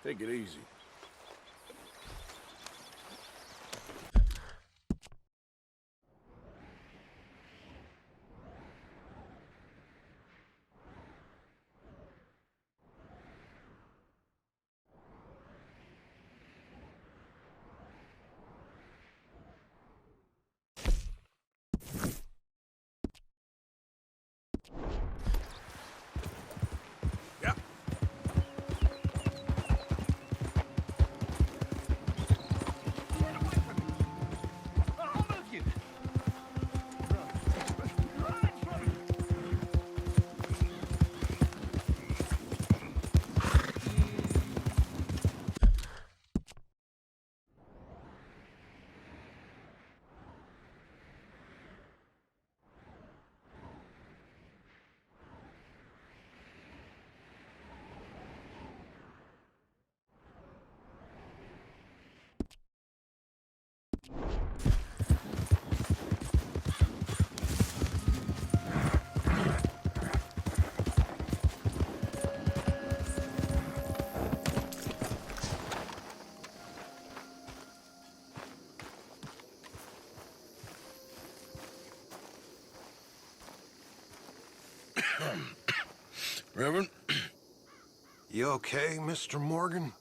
Take it easy. Reverend? You okay, Mr. Morgan?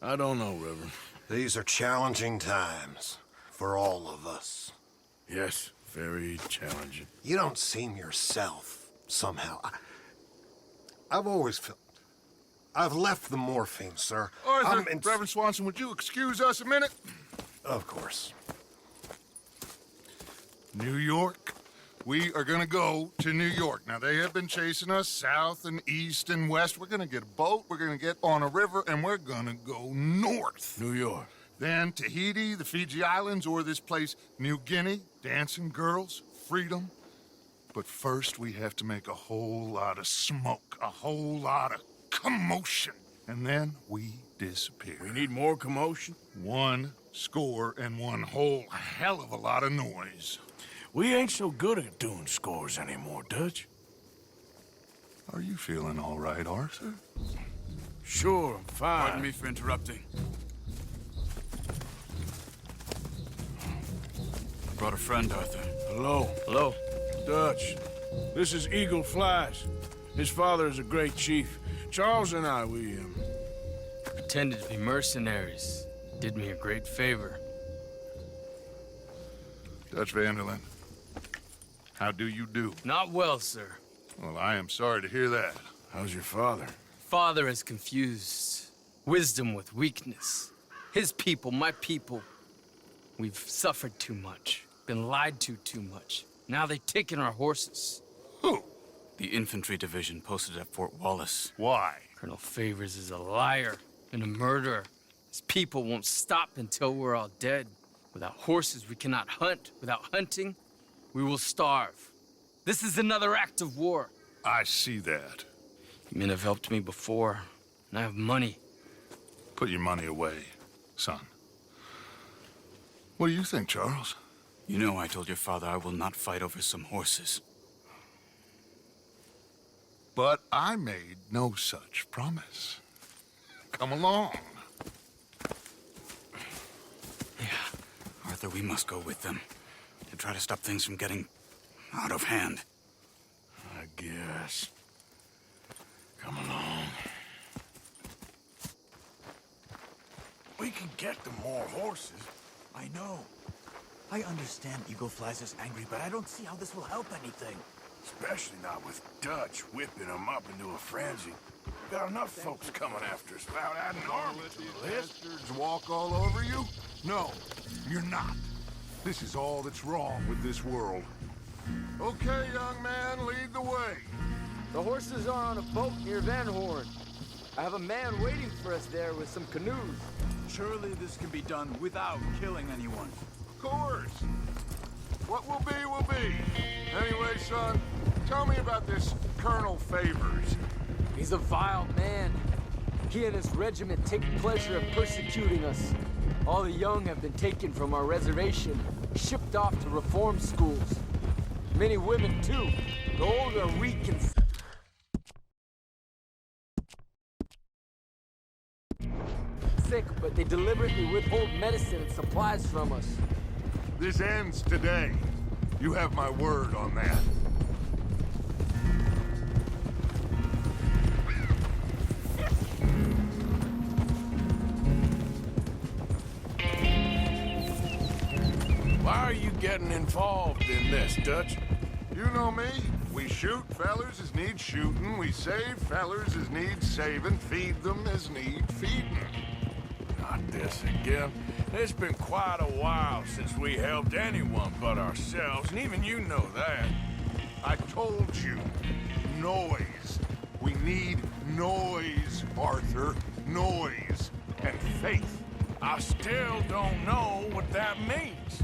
I don't know, Reverend. These are challenging times for all of us. Yes, very challenging. You don't seem yourself, somehow. I've always felt... I've left the morphine, sir. Arthur, Reverend Swanson, would you excuse us a minute? Of course. New York. We are gonna go to New York. Now, they have been chasing us south and east and west. We're gonna get a boat, we're gonna get on a river, and we're gonna go north. New York. Then Tahiti, the Fiji Islands, or this place, New Guinea, dancing girls, freedom. But first, we have to make a whole lot of smoke, a whole lot of commotion. And then we disappear. We need more commotion? 1 score and 1 whole hell of a lot of noise. We ain't so good at doing scores anymore, Dutch. Are you feeling all right, Arthur? Sure, I'm fine. Pardon me for interrupting. Brought a friend, Arthur. Hello. Hello. Dutch. This is Eagle Flies. His father is a great chief. Charles and I, we Pretended to be mercenaries. Did me a great favor. Dutch Vanderlyn, how do you do? Not well, sir. Well, I am sorry to hear that. How's your father? Father has confused wisdom with weakness. His people, my people. We've suffered too much. Been lied to too much. Now they've taken our horses. Who? The infantry division posted at Fort Wallace. Why? Colonel Favors is a liar and a murderer. His people won't stop until we're all dead. Without horses, we cannot hunt. Without hunting, we will starve. This is another act of war. I see that. You men have helped me before, and I have money. Put your money away, son. What do you think, Charles? You know I told your father I will not fight over some horses. But I made no such promise. Come along. Arthur, we must go with them to try to stop things from getting out of hand. I guess. Come along. We can get them more horses. I know. I understand Eagle Flies is angry, but I don't see how this will help anything. Especially not with Dutch whipping them up into a frenzy. Got enough folks coming after us without adding an army to the list. Bastards walk all over you? No, you're not. This is all that's wrong with this world. Okay, young man, lead the way. The horses are on a boat near Van Horn. I have a man waiting for us there with some canoes. Surely this can be done without killing anyone. Of course. What will be, will be. Anyway, son, tell me about this Colonel Favors. He's a vile man. He and his regiment take pleasure in persecuting us. All the young have been taken from our reservation, shipped off to reform schools. Many women, too. The old are weak and sick, but they deliberately withhold medicine and supplies from us. This ends today. You have my word on that. Why are you getting involved in this, Dutch? You know me. We shoot fellers as need shooting. We save fellers as need saving. Feed them as need feeding. Not this again. It's been quite a while since we helped anyone but ourselves, and even you know that. I told you. Noise. We need noise, Arthur. Noise. And faith. I still don't know what that means.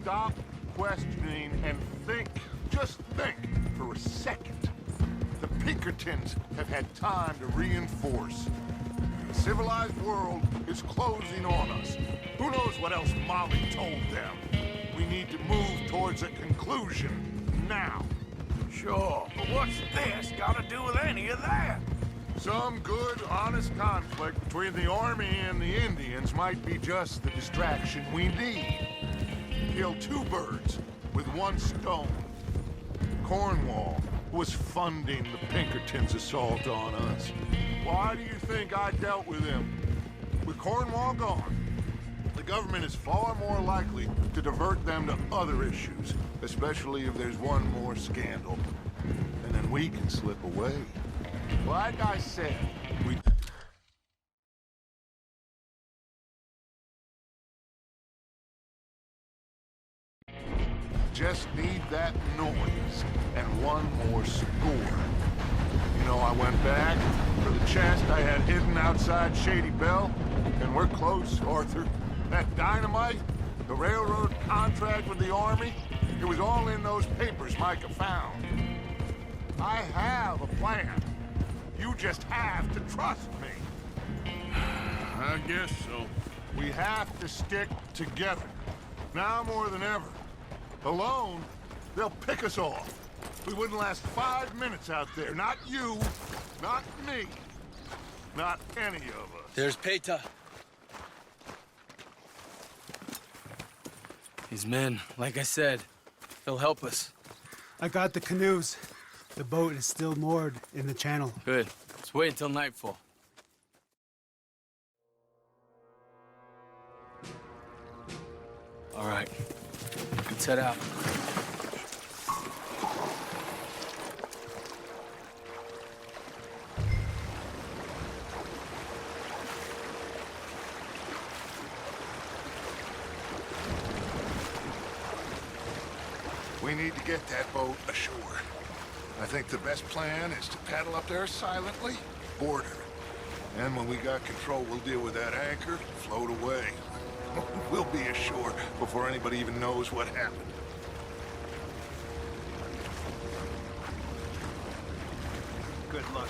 Stop questioning and think. Just think for a second. The Pinkertons have had time to reinforce. The civilized world is closing on us. Who knows what else Molly told them? We need to move towards a conclusion now. Sure, but what's this got to do with any of that? Some good, honest conflict between the army and the Indians might be just the distraction we need. Kill two birds with one stone. Cornwall was funding the Pinkertons' assault on us. Why do you think I dealt with him? With Cornwall gone, the government is far more likely to divert them to other issues, especially if there's one more scandal. And then we can slip away. Like I said, we... just need that noise and one more score. You know, I went back for the chest I had hidden outside Shady Belle, and we're close, Arthur. That dynamite, the railroad contract with the army, it was all in those papers Micah found. I have a plan. You just have to trust me. I guess so. We have to stick together, now more than ever. Alone, they'll pick us off. We wouldn't last 5 minutes out there. Not you, not me, not any of us. There's Peta. These men, like I said, they'll help us. I got the canoes. The boat is still moored in the channel. Good. Let's wait until nightfall. All right. Let's head out. We need to get that boat ashore. I think the best plan is to paddle up there silently, board her. And when we got control, we'll deal with that anchor, float away. We'll be ashore before anybody even knows what happened. Good luck.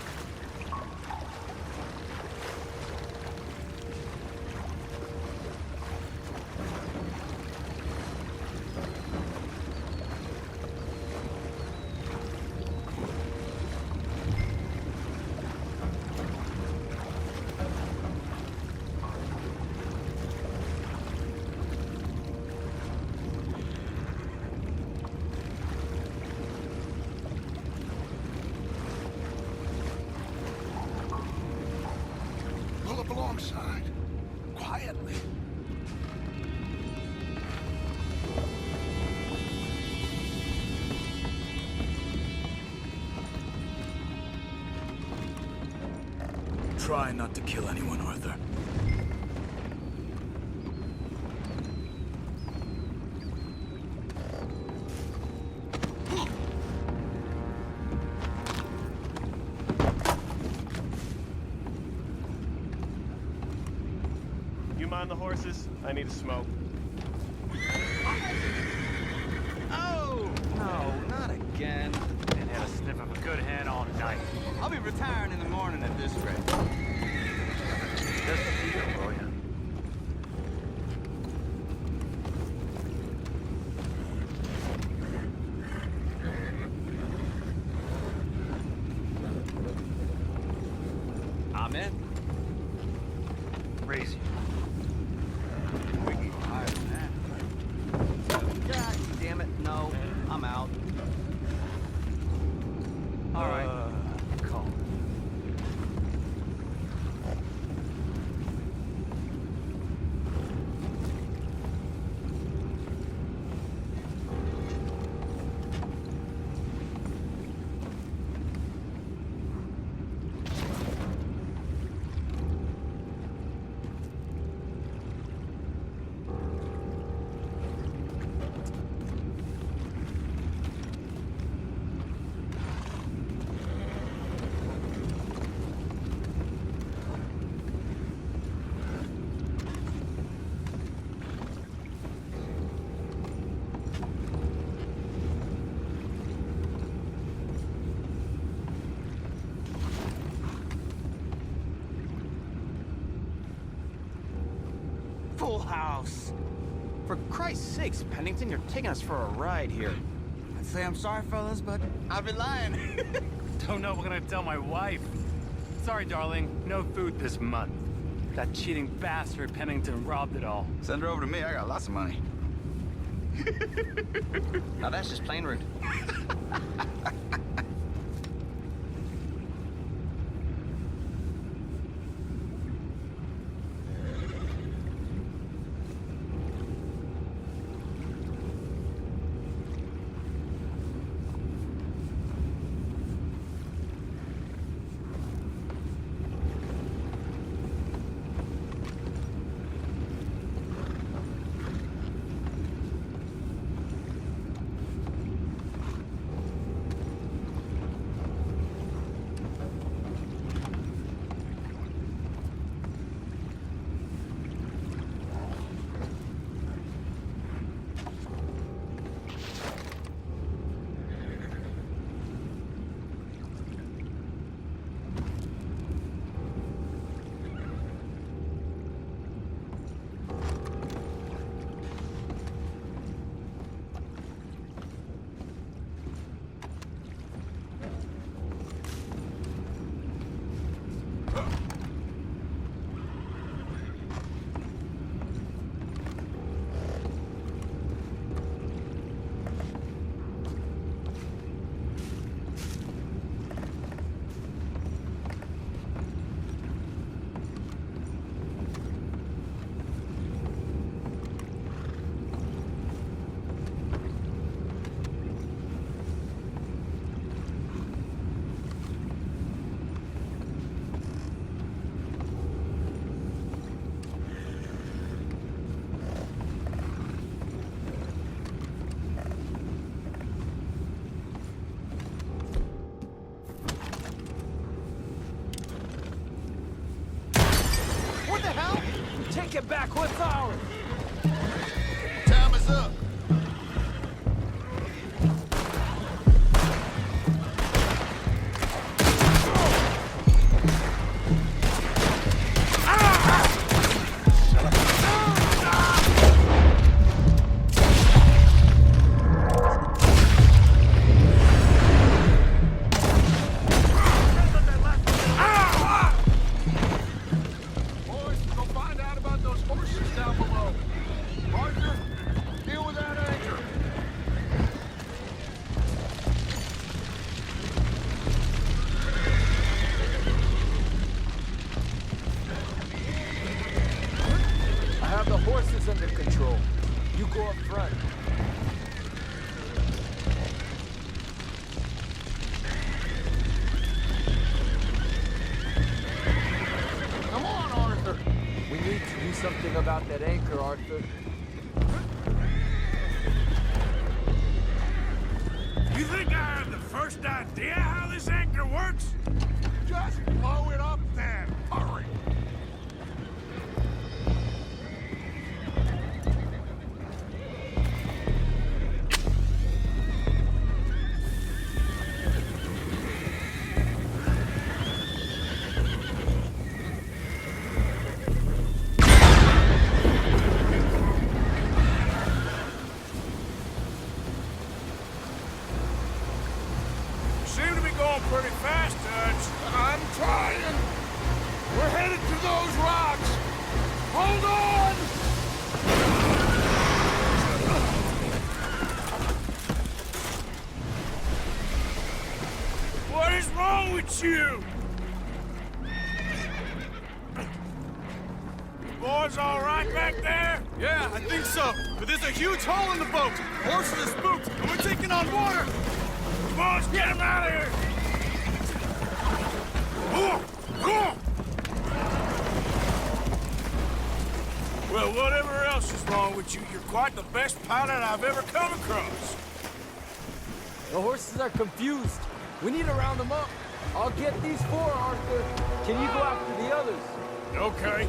Pull up alongside, quietly. Try not to kill anyone, Arthur. You mind the horses? I need a smoke. Oh! No, not again. And had a sniff of a good head all night. I'll be retiring in the morning at this rate. Just a deal for you. I'm in. Raise you. House. For Christ's sakes, Pennington, you're taking us for a ride here. I'd say I'm sorry, fellas, but I've been lying. Don't know what I'm gonna tell my wife. Sorry, darling. No food this month. That cheating bastard Pennington robbed it all. Send her over to me. I got lots of money. Now that's just plain rude. Take it back, what's ours? Time is up. Horses under control. You go up front. Come on, Arthur. We need to do something about that anchor, Arthur. You think I have the first idea how this anchor works? Just blow it up then. Hurry. Seem to be going pretty fast, Dutch. I'm trying. We're headed to those rocks. Hold on! What is wrong with you? Boys all right back there? yeah, I think so. But there's a huge hole in the boat. Horses are spooked, and we're taking on water. Come on, let's get him out of here! Well, whatever else is wrong with you, you're quite the best pilot I've ever come across. The horses are confused. We need to round them up. I'll get these four, Arthur. Can you go after the others? Okay.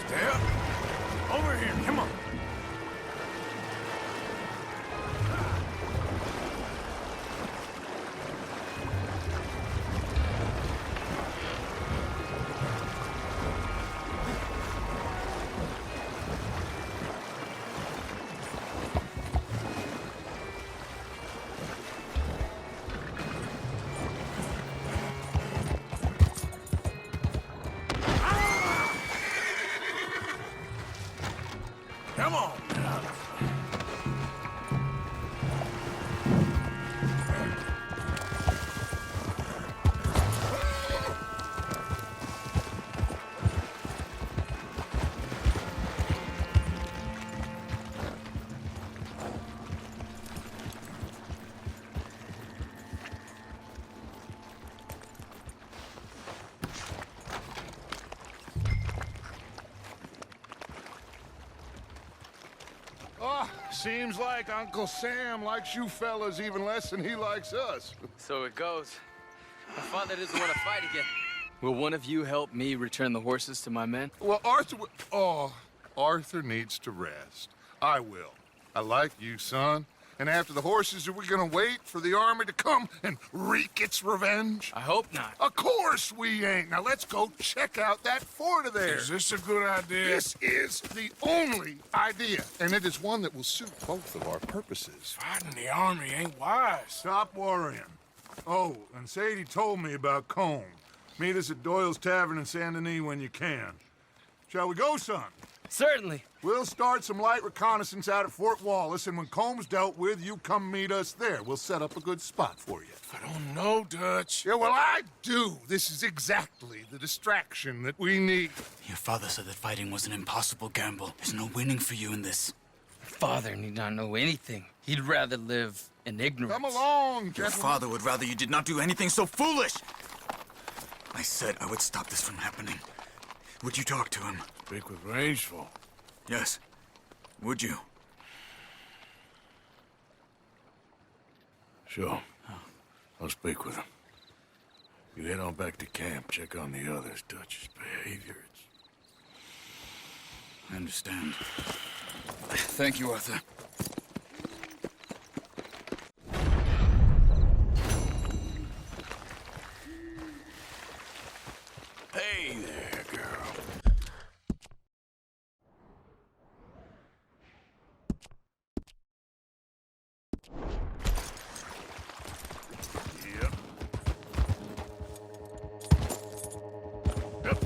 Stay up. Over here, come on. Come on now. Oh, seems like Uncle Sam likes you fellas even less than he likes us. So it goes. My father doesn't want to fight again. Will one of you help me return the horses to my men? Well, Arthur needs to rest. I will. I like you, son. And after the horses, are we gonna wait for the army to come and wreak its revenge? I hope not. Of course we ain't. Now let's go check out that fort of theirs. Is this a good idea? This is the only idea, and it is one that will suit both of our purposes. Fighting the army ain't wise. Stop worrying. Oh, and Sadie told me about Combe. Meet us at Doyle's Tavern in Saint Denis when you can. Shall we go, son? Certainly. We'll start some light reconnaissance out at Fort Wallace, and when Comb's dealt with, you come meet us there. We'll set up a good spot for you. I don't know, Dutch. Yeah, well, I do. This is exactly the distraction that we need. Your father said that fighting was an impossible gamble. There's no winning for you in this. Father need not know anything. He'd rather live in ignorance. Come along, Your gentlemen. father would rather you did not do anything so foolish. I said I would stop this from happening. Would you talk to him? Speak with Rangeful. Yes. Would you? Sure. I'll speak with him. You head on back to camp, check on the others. Dutch's behavior. I understand. Thank you, Arthur. Hey there, girl. Yep. Yep.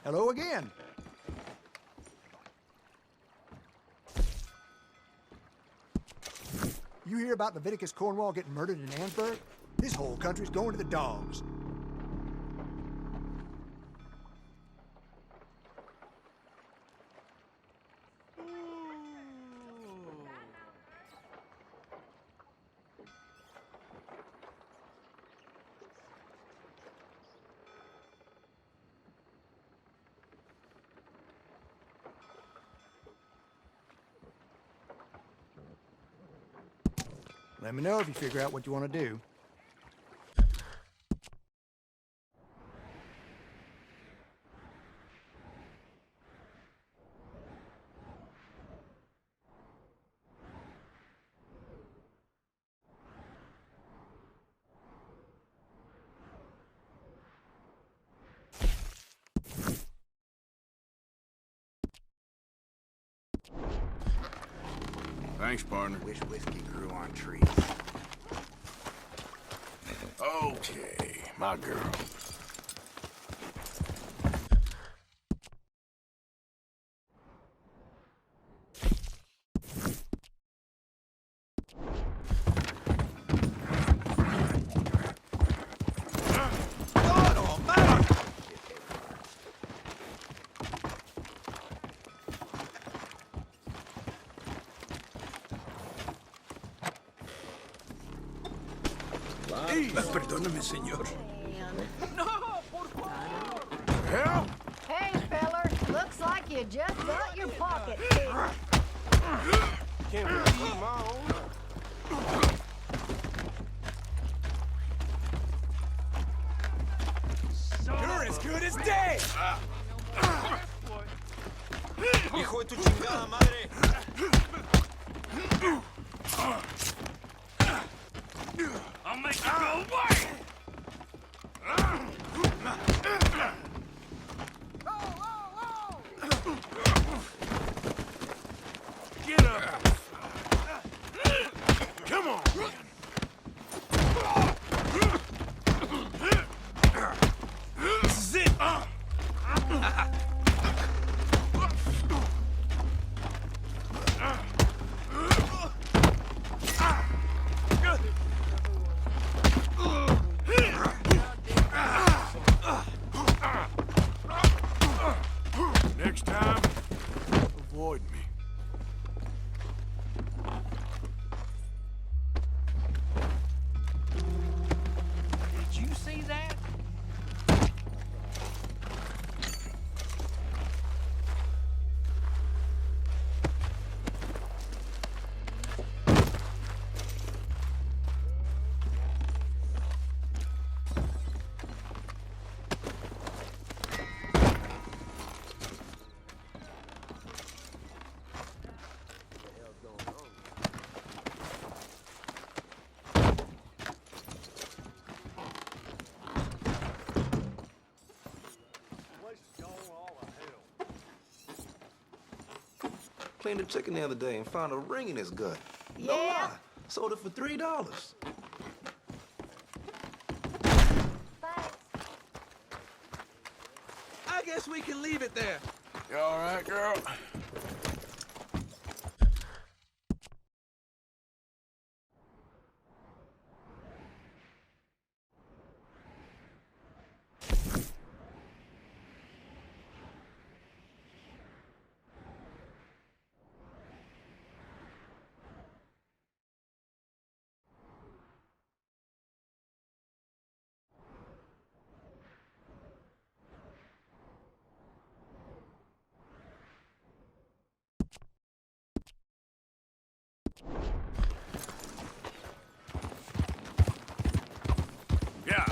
Hello again. You hear about Leviticus Cornwall getting murdered in Ansburg? This whole country's going to the dogs. Let me know if you figure out what you want to do. Thanks, partner. Wish whiskey grew on trees. Okay, my girl. Perdóname, señor. Hell? Hey, feller, looks like you just got your pocket picked. Can't believe my own. I'll make you go away! Get up! Come on, man. This is it! Next time, avoid me. Did you see that? Cleaned the chicken the other day and found a ring in his gut. No Yeah? lie. Sold it for $3. Thanks. I guess we can leave it there. You all right, girl? Yeah.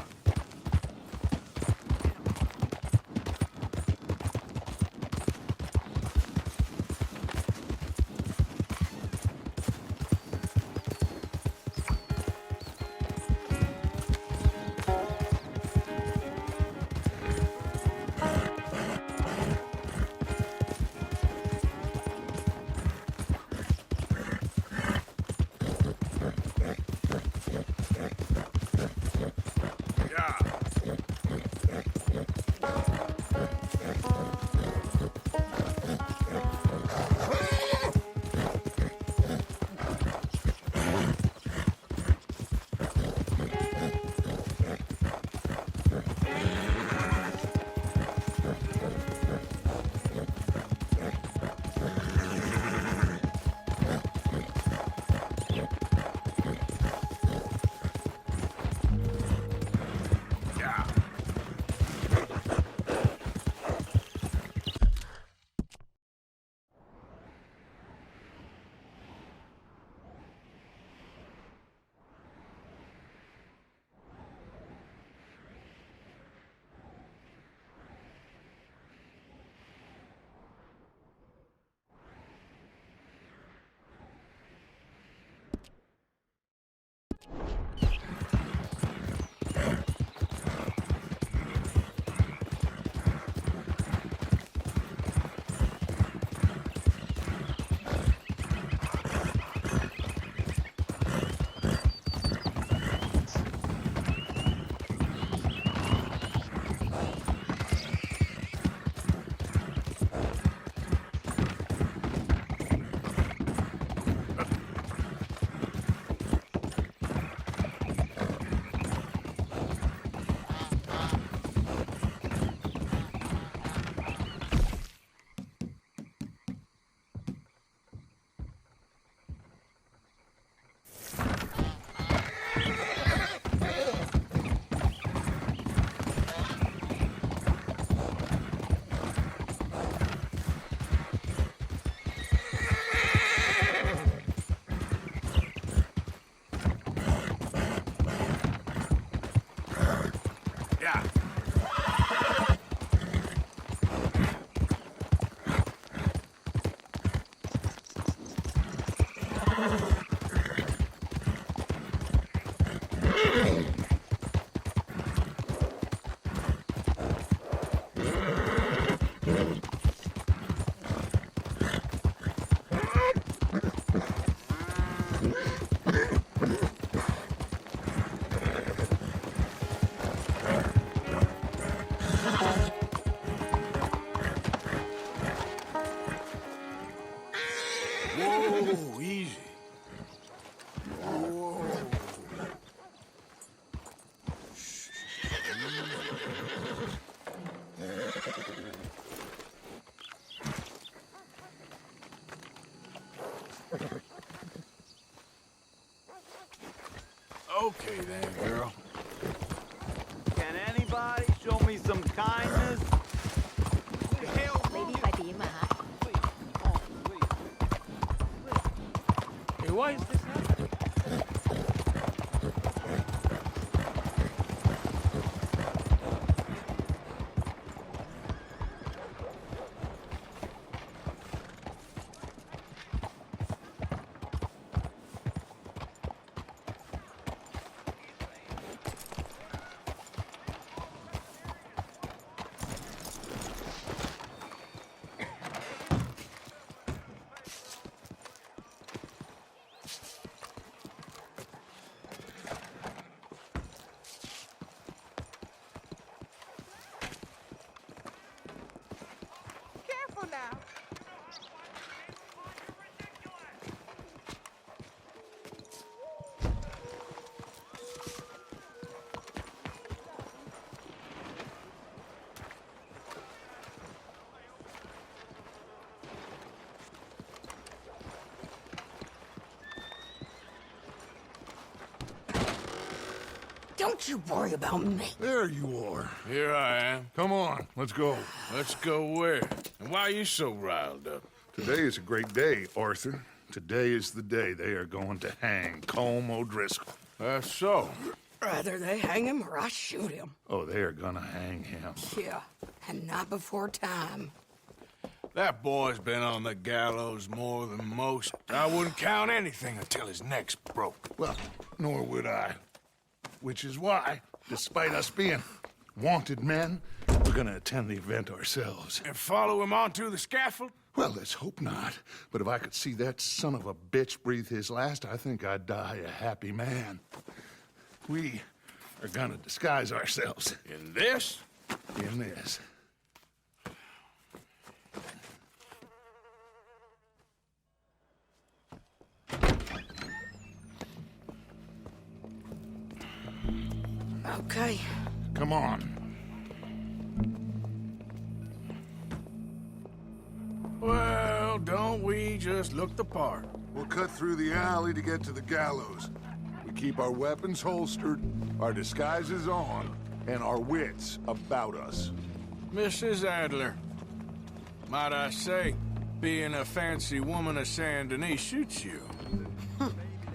Whoa, easy. Whoa. Okay then, girl. Can anybody show me some kindness? Hey, why is this happening? Don't you worry about me. There you are. Here I am. Come on, let's go. Let's go where? And why are you so riled up? Today is a great day, Arthur. Today is the day they are going to hang Colm O'Driscoll. That's so. Rather they hang him or I shoot him. Oh, they are gonna hang him. Yeah, and not before time. That boy's been on the gallows more than most. I wouldn't count anything until his neck's broke. Well, nor would I. Which is why, despite us being wanted men, we're gonna attend the event ourselves. And follow him onto the scaffold? Well, let's hope not. But if I could see that son of a bitch breathe his last, I think I'd die a happy man. We are gonna disguise ourselves. In this? In this. Okay. Come on. Well, don't we just look the part? We'll cut through the alley to get to the gallows. We keep our weapons holstered, our disguises on, and our wits about us. Mrs. Adler, might I say, being a fancy woman of Saint Denis suits you.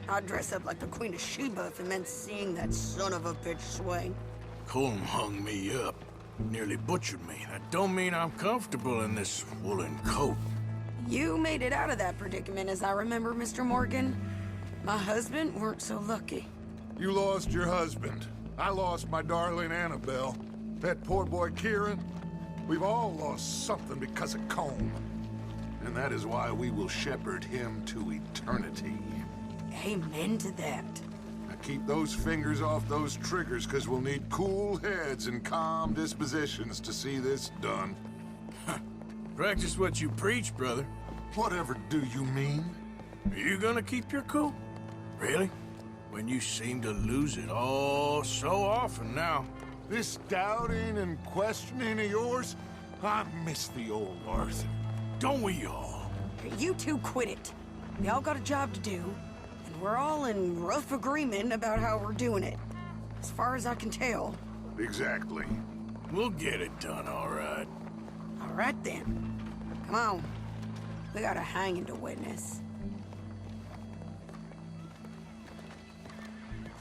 I'd dress up like the Queen of Sheba if it meant seeing that son of a bitch swing. Colm hung me up, nearly butchered me. That don't mean I'm comfortable in this woolen coat. You made it out of that predicament, as I remember, Mr. Morgan. My husband weren't so lucky. You lost your husband. I lost my darling Annabelle. That poor boy Kieran. We've all lost something because of Colm. And that is why we will shepherd him to eternity. Amen to that. Now keep those fingers off those triggers, because we'll need cool heads and calm dispositions to see this done. Practice what you preach, brother. Whatever do you mean? Are you gonna keep your cool? Really? When you seem to lose it all so often now. This doubting and questioning of yours, I miss the old Arthur. Don't we all? You two quit it. We all got a job to do, and we're all in rough agreement about how we're doing it. As far as I can tell. Exactly. We'll get it done, all right. All right, then. Come on. We got a hanging to witness.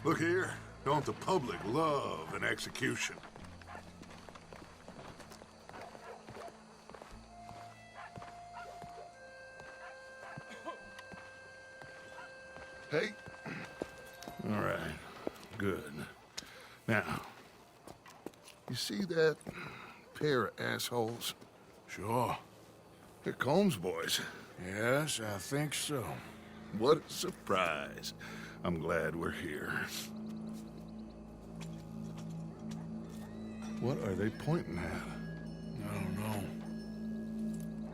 Look here. Don't the public love an execution? Hey. All right. Good. Now, you see that pair of assholes? Sure. They're Combs boys. Yes, I think so. What a surprise. I'm glad we're here. What are they pointing at? I don't know.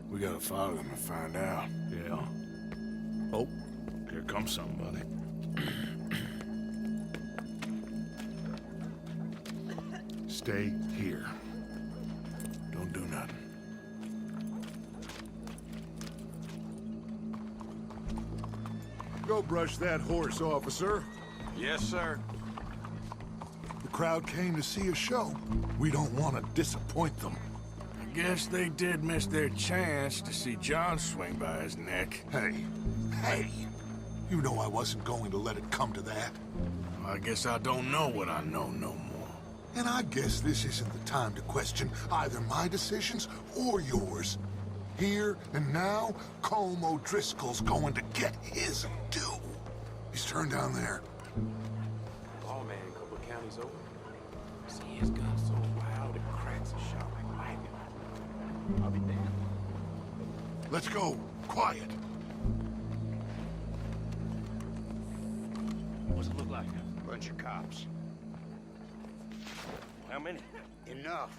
We gotta follow them and find out. Yeah. Oh, here comes somebody. Stay here. Don't do nothing. Go brush that horse, officer. Yes, sir. The crowd came to see a show. We don't want to disappoint them. I guess they did miss their chance to see John swing by his neck. Hey, you know I wasn't going to let it come to that. I guess I don't know what I know no more. And I guess this isn't the time to question either my decisions or yours. Here and now, Colm O'Driscoll's going to get his due. He's turned down there. Oh man, a couple of counties over. See his gun so wild it cracks a shot like lightning. I'll be damned. Let's go. Quiet. What's it look like? Bunch of cops. How many? Enough.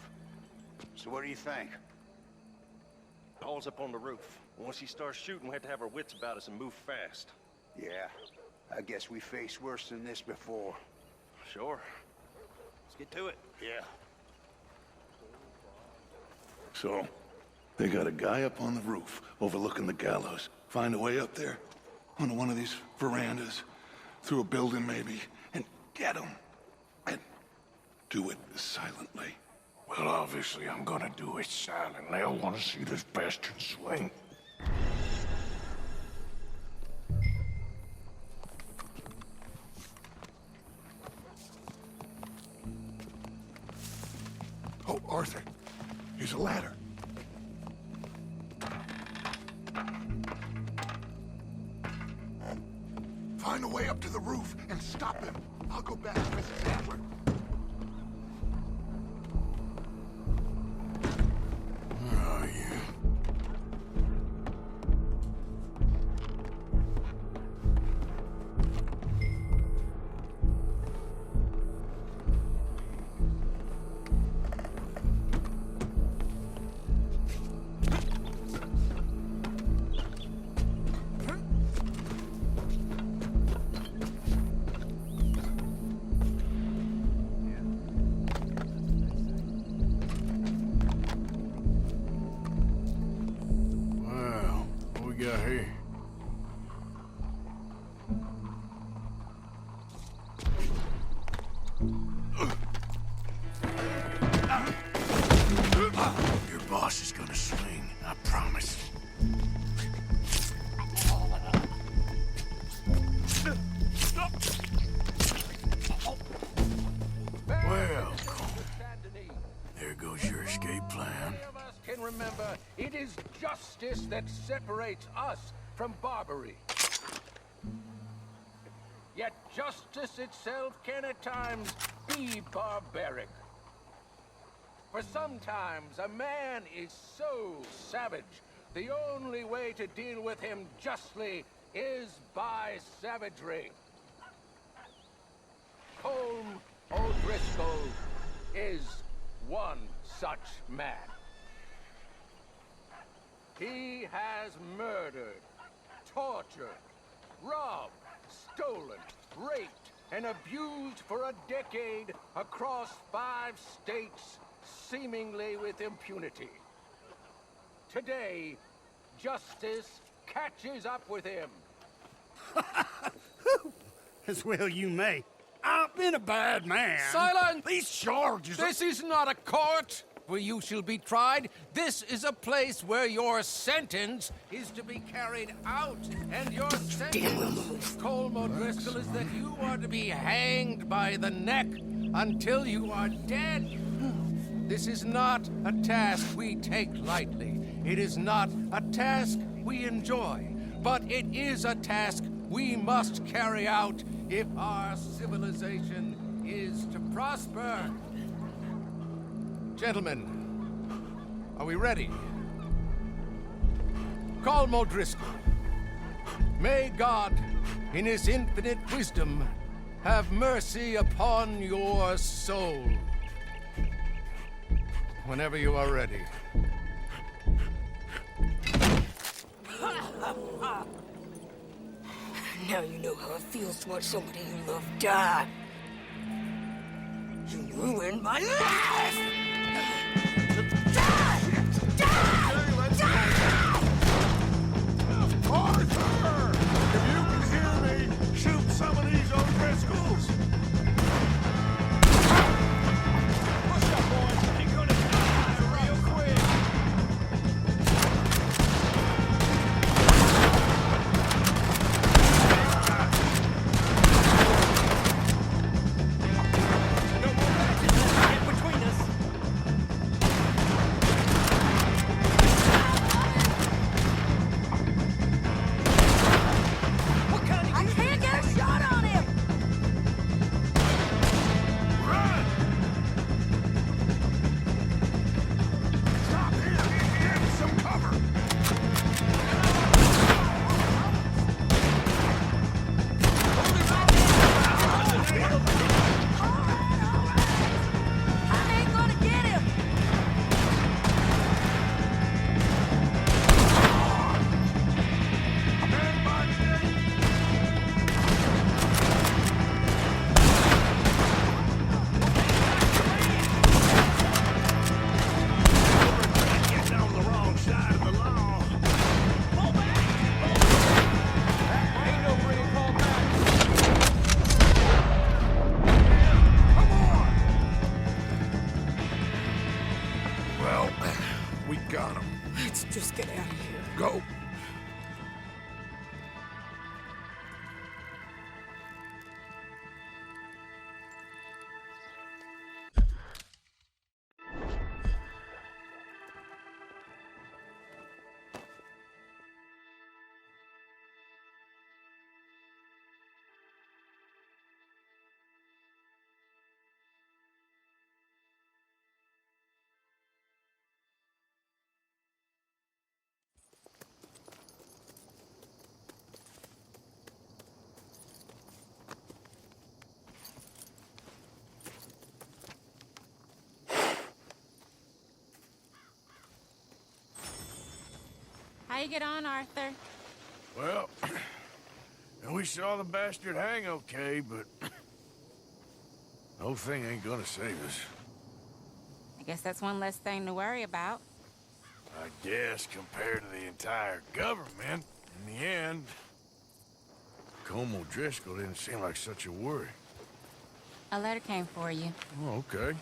So what do you think? Paul's up on the roof. Once he starts shooting, we have to have our wits about us and move fast. Yeah, I guess we faced worse than this before. Sure. Let's get to it. Yeah. So, they got a guy up on the roof overlooking the gallows. Find a way up there, onto one of these verandas, through a building maybe, and get him. And do it silently. Well, obviously I'm gonna do it silently. I want to see this bastard swing. Oh, Arthur, here's a ladder. Find a way up to the roof and stop him. I'll go back to Mrs. Adler. Where are you? Your boss is gonna swing, I promise. Well, there goes your escape plan. Can remember, it is justice that separates us from Barbary. Yet justice itself can at times be barbaric. For sometimes a man is so savage, the only way to deal with him justly is by savagery. Colm O'Driscoll is one such man. He has murdered, tortured, robbed, stolen, raped, and abused for a decade across 5 states, seemingly with impunity. Today, justice catches up with him. As well you may. I've been a bad man. Silence! These charges are... This is not a court where you shall be tried. This is a place where your sentence is to be carried out. And your sentence, Colm O'Driscoll, is that you are to be hanged by the neck until you are dead. This is not a task we take lightly. It is not a task we enjoy. But it is a task we must carry out if our civilization is to prosper. Gentlemen, are we ready? Colm O'Driscoll, may God, in his infinite wisdom, have mercy upon your soul. Whenever you are ready. Now you know how it feels to watch somebody you love die. You ruined my life! Arthur! If you can hear me, shoot some of these O'Driscolls! Push up, boys! Ain't gonna die real quick! Just get out of here. Go. How you get on, Arthur? Well, we saw the bastard hang okay, but the whole thing ain't gonna save us. I guess that's one less thing to worry about. I guess compared to the entire government, in the end, Colm O'Driscoll didn't seem like such a worry. A letter came for you. Oh, okay.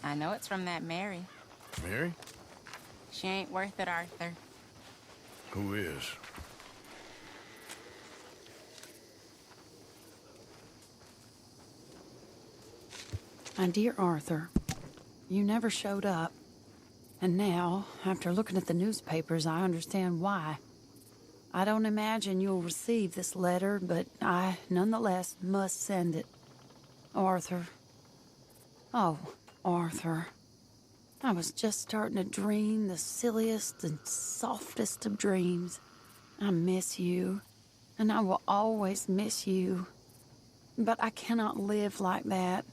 I know it's from that Mary. Mary? She ain't worth it, Arthur. Who is? My dear Arthur, you never showed up. And now, after looking at the newspapers, I understand why. I don't imagine you'll receive this letter, but I, nonetheless, must send it. Arthur. Oh, Arthur. I was just starting to dream the silliest and softest of dreams. I miss you, and I will always miss you. But I cannot live like that.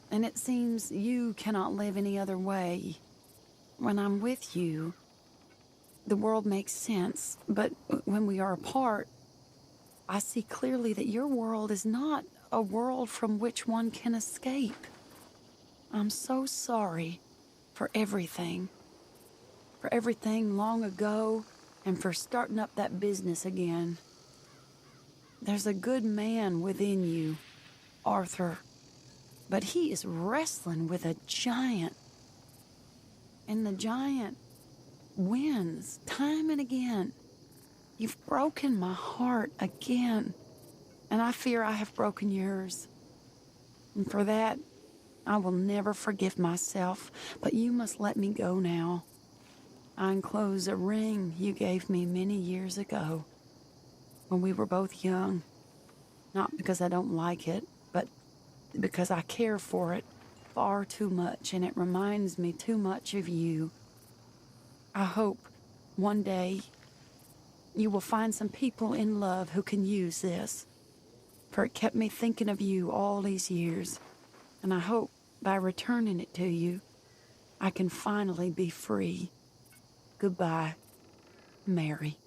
And it seems you cannot live any other way. When I'm with you, the world makes sense. But when we are apart, I see clearly that your world is not a world from which one can escape. I'm so sorry for everything. For everything long ago, and for starting up that business again. There's a good man within you, Arthur. But he is wrestling with a giant. And the giant wins time and again. You've broken my heart again. And I fear I have broken yours. And for that, I will never forgive myself. But you must let me go now. I enclose a ring you gave me many years ago. when we were both young. Not because I don't like it, but because I care for it far too much, and it reminds me too much of you. I hope one day you will find some people in love who can use this, for it kept me thinking of you all these years, and I hope by returning it to you, I can finally be free. Goodbye, Mary.